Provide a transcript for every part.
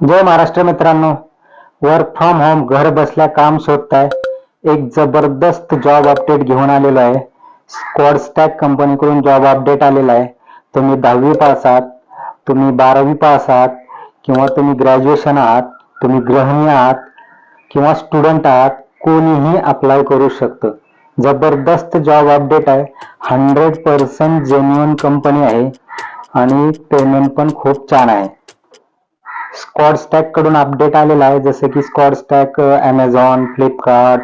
जय महाराष्ट्र मित्रांनो, work from home घर बसल्या काम शोधताय, एक जबरदस्त जॉब अपडेट घेऊन आलेलो आहे. स्क्वॉड स्टॅक कंपनीकडून जॉब अपडेट आलेला आहे. तुम्ही 10वी पास आहात, तुम्ही 12वी पास आहात, किंवा तुम्ही ग्रॅज्युएशन आहात, तुम्ही गृहिणी आहात किंवा स्टुडंट आहात, कोणीही अप्लाय करू शकतं. जबरदस्त जॉब अपडेट आहे. 100% जेन्युइन कंपनी आहे आणि पेमेंट पण खूप छान आहे. स्क्वॉड स्टॅक कडून अपडेट आलेला आहे, जसं की SquadStack Amazon, Flipkart,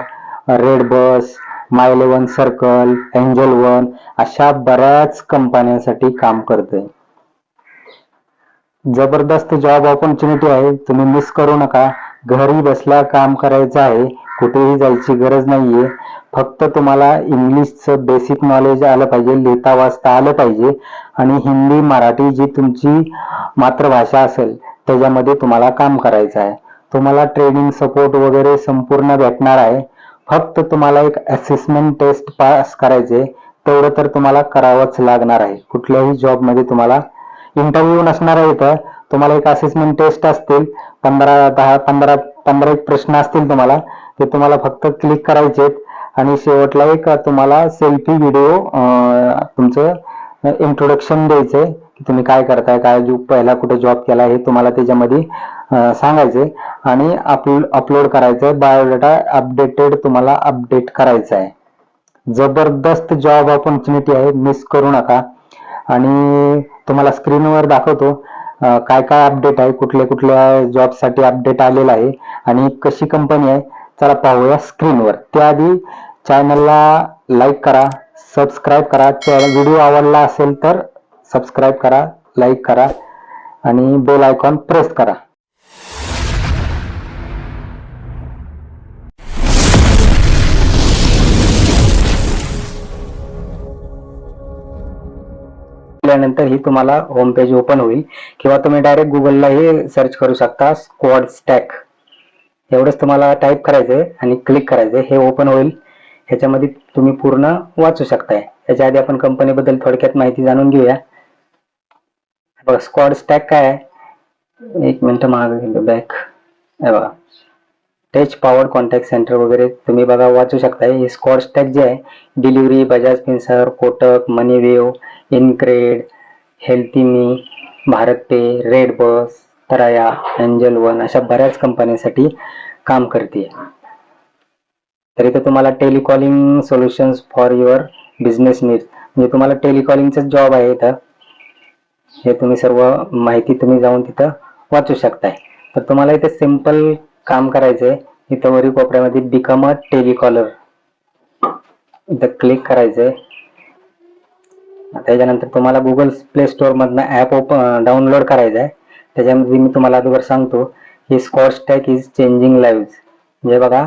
Redbus, माय11 सर्कल, एंजल वन अशा बऱ्याच कंपन्यांसाठी काम करते. जबरदस्त जॉब ऑपॉर्च्युनिटी आहे, तुम्ही मिस करू नका. घरी बसल्या काम करायचं आहे, कुठेही जायची गरज नाहीये. फक्त तुम्हाला इंग्लिशचं बेसिक नॉलेज आलं पाहिजे, लिहिता वाचता आलं पाहिजे आणि हिंदी मराठी जी तुमची मातृभाषा असेल त्याच्यामध्ये तुम्हाला काम करायचं आहे. तुम्हाला ट्रेनिंग सपोर्ट वगैरे संपूर्ण भेटणार आहे. फक्त तुम्हाला एक असेसमेंट टेस्ट पास करायचे, तेवढं तर तुम्हाला करावंच लागणार आहे. कुठल्याही जॉबमध्ये तुम्हाला इंटरव्ह्यू नसणार आहे, तर तुम्हाला एक असेसमेंट टेस्ट असतील, 15 एक प्रश्न असतील तुम्हाला, ते तुम्हाला फक्त क्लिक करायचे आणि शेवटला एक तुम्हाला सेल्फी व्हिडिओ तुमचं इंट्रोडक्शन द्यायचंय की तुम्ही काय करताय, काय पहिला कुठे जॉब केला हे तुम्हाला त्याच्यामध्ये सांगायचे आणि अपलोड करायचंय. बायोडाटा अपडेटेड तुम्हाला अपडेट करायचा आहे. जबरदस्त जॉब ऑपॉर्च्युनिटी आहे, मिस करू नका. आणि तुम्हाला स्क्रीनवर दाखवतो काय काय अपडेट आहे, कुठल्या कुठल्या जॉबसाठी अपडेट आलेला आहे आणि कशी कंपनी आहे. चला पाहूया स्क्रीनवर. त्याआधी चॅनलला लाईक करा, सबस्क्राईब करा. व्हिडिओ आवडला असेल तर सबस्क्राईब करा, लाईक करा आणि बेल आयकॉन प्रेस करा. नंतर ही तुम्हाला होम पेज ओपन होईल किंवा तुम्ही डायरेक्ट गुगलला हे सर्च करू शकता, स्क्वॉड स्टॅक. एवढंच तुम्हाला टाईप करायचंय आणि क्लिक करायचंय, हे ओपन होईल. ह्याच्यामध्ये तुम्ही पूर्ण वाचू शकताय. याच्या आधी आपण कंपनीबद्दल थोडक्यात माहिती जाणून घेऊया. बघा स्क्वॉड स्टॅक काय आहे, एक मिनिट मागे गेलो बॅक. बघा टच पॉवर कॉन्टॅक्ट सेंटर वगैरे तुम्ही बघा वाचू शकताय. हे स्क्वॉड स्टॅक जे आहे, डिलिव्हरी, बजाज फिन्सर्व, कोटक, मनीवेव, इनक्रेड, हेल्थीमी, भारत पे, रेडबस, तराया, एंजल वन अशा बऱ्याच कंपन्यांसाठी काम करते. तर इथे तुम्हाला telecalling solutions for your business needs, म्हणजे तुम्हाला टेलिकॉलिंगचा जॉब आहे इथं. हे तुम्ही सर्व माहिती तुम्ही जाऊन तिथं वाचू शकताय. तर तुम्हाला इथे सिंपल काम करायचंय. इथं वरील कोपऱ्यामध्ये बिकम अ टेलिकॉलर इथं क्लिक करायचंय. त्याच्यानंतर तुम्हाला गुगल प्ले स्टोअर मधनं ऍप डाउनलोड करायचं आहे. त्याच्यामध्ये मी तुम्हाला अगोदर सांगतो की squad stack is changing live. म्हणजे बघा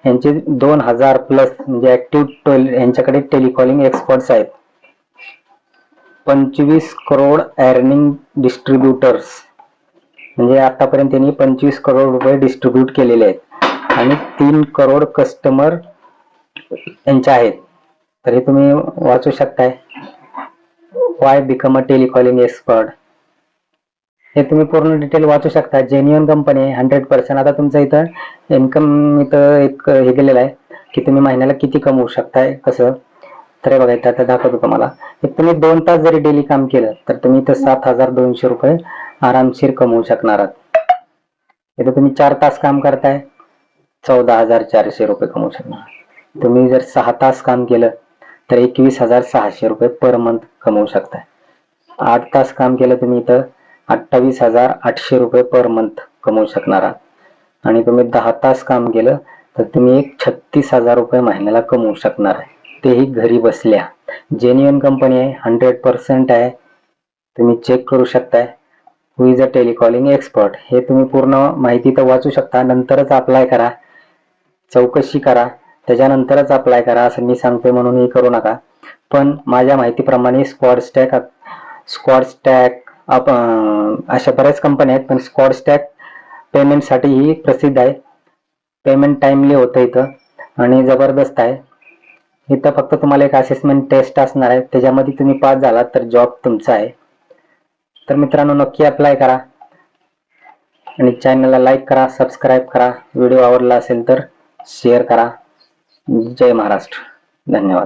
यांचे 2000 प्लस म्हणजे ऍक्टिव्ह यांच्याकडे टेलिकॉलिंग एक्सपर्ट्स आहेत. 25 करोड अर्निंग डिस्ट्रीब्युटर्स, म्हणजे आतापर्यंत त्यांनी 25 करोड रुपये डिस्ट्रीब्यूट केलेले आहेत आणि 3 करोड कस्टमर यांचे आहेत. तर हे तुम्ही वाचू शकताय. Y become a telecalling expert, हे तुम्ही पूर्ण डिटेल वाचू शकता. जेन्युइन कंपनी आहे, 100%. आता तुमचं इथं इन्कम इथं एक हे केलेलं आहे की तुम्ही महिन्याला किती कमवू शकताय कसं. तर बघा इथं आता दाखवतो तुम्हाला. तुम्ही 2 तास जरी डेली काम केलं तर तुम्ही इथं 7200 रुपये आरामशीर कमवू शकणार आहात. इथं तुम्ही 4 तास काम करताय, 14400 रुपये कमवू शकणार. तुम्ही जर 6 तास काम केलं तर 21600 रुपये पर मंथ कमवू शकताय. 8 तास काम केलं तुम्ही इथं 28800 रुपये पर मंथ कमवू शकणार आहात. आणि तुम्ही 10 तास काम केलं तर तुम्ही 36000 रुपये महिन्याला कमवू शकणार आहे, तेही घरी बसल्या. जेन्युइन कंपनी आहे, 100% आहे. तुम्ही चेक करू शकताय. हु इज अ टेलिकॉलिंग एक्सपर्ट, हे तुम्ही पूर्ण माहिती तर वाचू शकता. नंतरच अप्लाय करा, चौकशी करा, त्याच्यानंतरच अप्लाय करा. असं मी सांगतोय म्हणून हे करू नका. पण माझ्या माहितीप्रमाणे स्क्वॉड स्टॅक अशा बऱ्याच कंपन्या आहेत, पण स्क्वॉड स्टॅक पेमेंटसाठी ही प्रसिद्ध आहे. पेमेंट टाइमली होतं इथं आणि जबरदस्त आहे. इथं फक्त तुम्हाला एक असेसमेंट टेस्ट असणार आहे, त्याच्यामध्ये तुम्ही पास झालात तर जॉब तुमचा आहे. तर मित्रांनो नक्की अप्लाय करा. आणि चॅनलला लाईक करा, सबस्क्राईब करा. व्हिडिओ आवडला असेल तर शेअर करा. जय महाराष्ट्र. धन्यवाद.